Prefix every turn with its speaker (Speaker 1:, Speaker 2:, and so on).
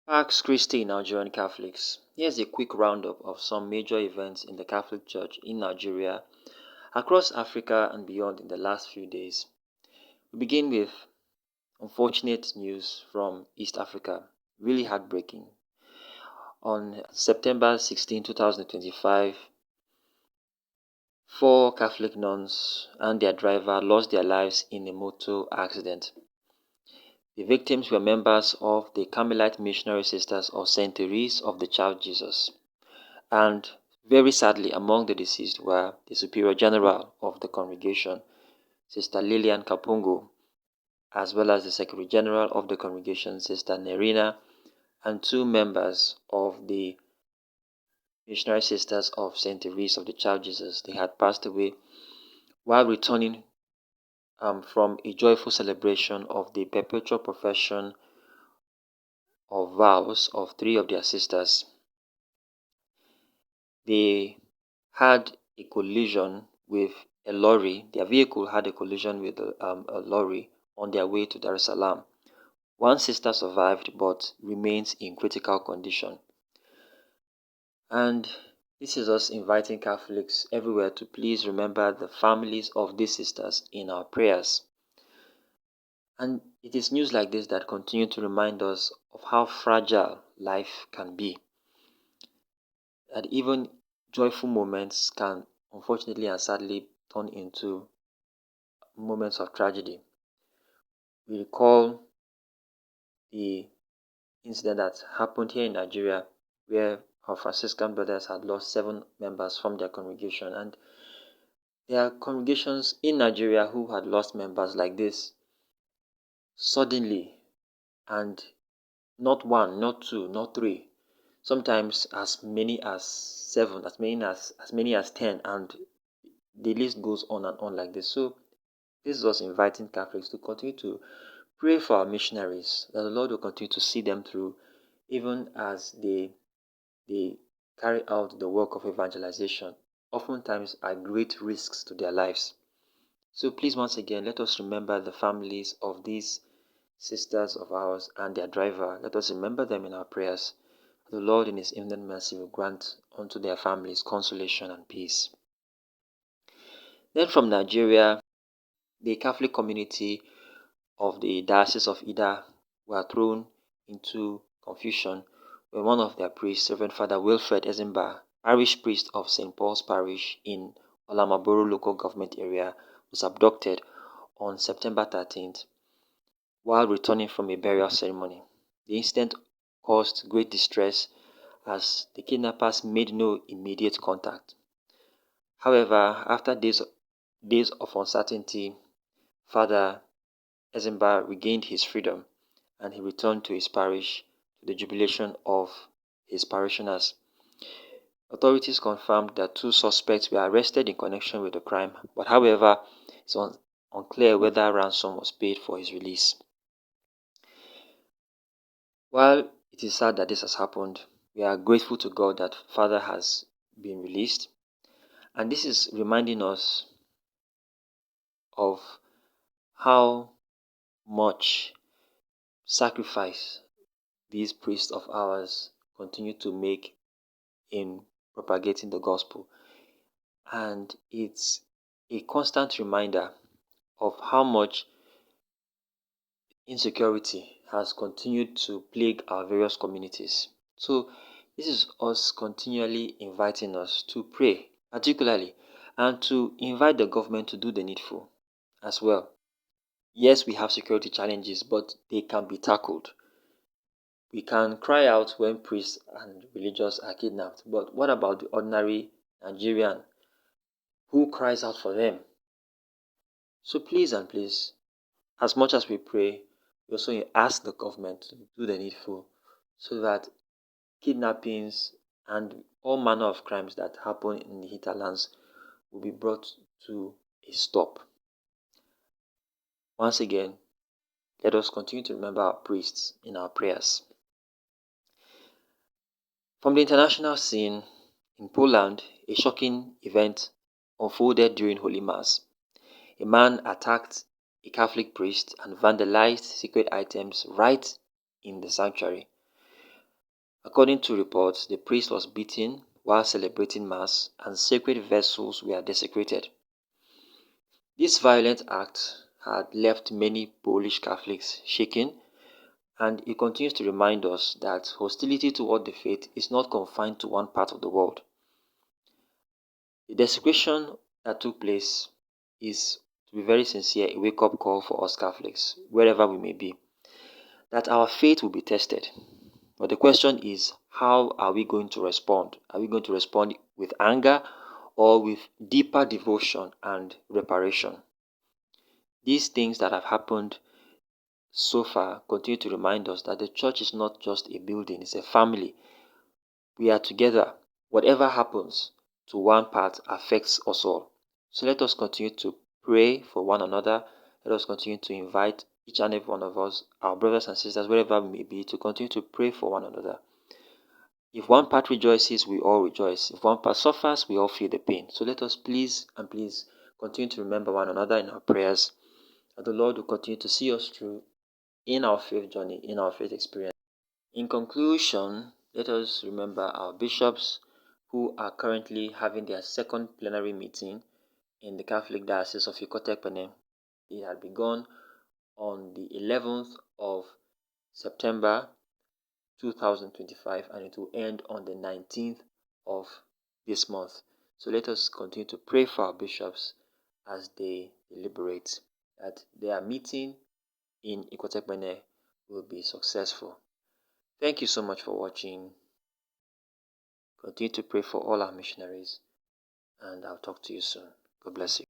Speaker 1: Pax Christi Nigerian Catholics. Here's a quick roundup of some major events in the Catholic Church in Nigeria, across Africa and beyond in the last few days. We begin with unfortunate news from East Africa, really heartbreaking. On September 16, 2025, four Catholic nuns and their driver lost their lives in a motor accident. The victims were members of the Carmelite Missionary Sisters of St. Therese of the Child Jesus. And very sadly, among the deceased were the Superior General of the congregation, Sister Lillian Kapungu, as well as the Secretary General of the congregation, Sister Nerina, and two members of the Missionary Sisters of St. Therese of the Child Jesus. They had passed away while returning from a joyful celebration of the perpetual profession of vows of three of their sisters. They had a collision with a lorry. Their vehicle had a collision with a lorry on their way to Dar es Salaam. One sister survived but remains in critical condition. And this is us inviting Catholics everywhere to please remember the families of these sisters in our prayers. And it is news like this that continue to remind us of how fragile life can be. That even joyful moments can unfortunately and sadly turn into moments of tragedy. We recall the incident that happened here in Nigeria where our Franciscan brothers had lost 7 members from their congregation, and there are congregations in Nigeria who had lost members like this suddenly, and not one, not two, not three, sometimes as many as 7, as many as 10, and the list goes on and on like this. So this is us inviting Catholics to continue to pray for our missionaries, that the Lord will continue to see them through, even as they carry out the work of evangelization, oftentimes at great risks to their lives. So please, once again, let us remember the families of these sisters of ours and their driver. Let us remember them in our prayers. The Lord in his infinite mercy will grant unto their families consolation and peace. Then from Nigeria, the Catholic community of the Diocese of Ida were thrown into confusion when one of their priests, Reverend Father Wilfred Ezimba, parish priest of St. Paul's Parish in Olamaboro local government area, was abducted on September 13th while returning from a burial ceremony. The incident caused great distress as the kidnappers made no immediate contact. However, after days of uncertainty, Father Ezimba regained his freedom and he returned to his parish to the jubilation of his parishioners. Authorities confirmed that 2 suspects were arrested in connection with the crime, but however, it's unclear whether ransom was paid for his release. While it is sad that this has happened, we are grateful to God that Father has been released, and this is reminding us of how much sacrifice these priests of ours continue to make in propagating the gospel. And it's a constant reminder of how much insecurity has continued to plague our various communities. So this is us continually inviting us to pray, particularly, and to invite the government to do the needful as well. Yes, we have security challenges, but they can be tackled. We can cry out when priests and religious are kidnapped, but what about the ordinary Nigerian? Who cries out for them? So please and please, as much as we pray, we also ask the government to do the needful so that kidnappings and all manner of crimes that happen in the hinterlands will be brought to a stop. Once again, let us continue to remember our priests in our prayers. From the international scene, in Poland, a shocking event unfolded during Holy Mass. A man attacked a Catholic priest and vandalized sacred items right in the sanctuary. According to reports, the priest was beaten while celebrating Mass and sacred vessels were desecrated. This violent act had left many Polish Catholics shaken, and it continues to remind us that hostility toward the faith is not confined to one part of the world. The desecration that took place is, to be very sincere, a wake-up call for us Catholics, wherever we may be, that our faith will be tested. But the question is, how are we going to respond? Are we going to respond with anger or with deeper devotion and reparation? These things that have happened so far continue to remind us that the church is not just a building, it's a family. We are together. Whatever happens to one part affects us all. So let us continue to pray for one another. Let us continue to invite each and every one of us, our brothers and sisters, wherever we may be, to continue to pray for one another. If one part rejoices, we all rejoice. If one part suffers, we all feel the pain. So let us please continue to remember one another in our prayers. That the Lord will continue to see us through in our faith journey, in our faith experience. In conclusion, let us remember our bishops who are currently having their second plenary meeting in the Catholic Diocese of Ikotepene. It had begun on the 11th of September 2025 and it will end on the 19th of this month. So let us continue to pray for our bishops as they deliberate that their meeting in Ikotepene will be successful. Thank you so much for watching. Continue to pray for all our missionaries and I'll talk to you soon. God bless you.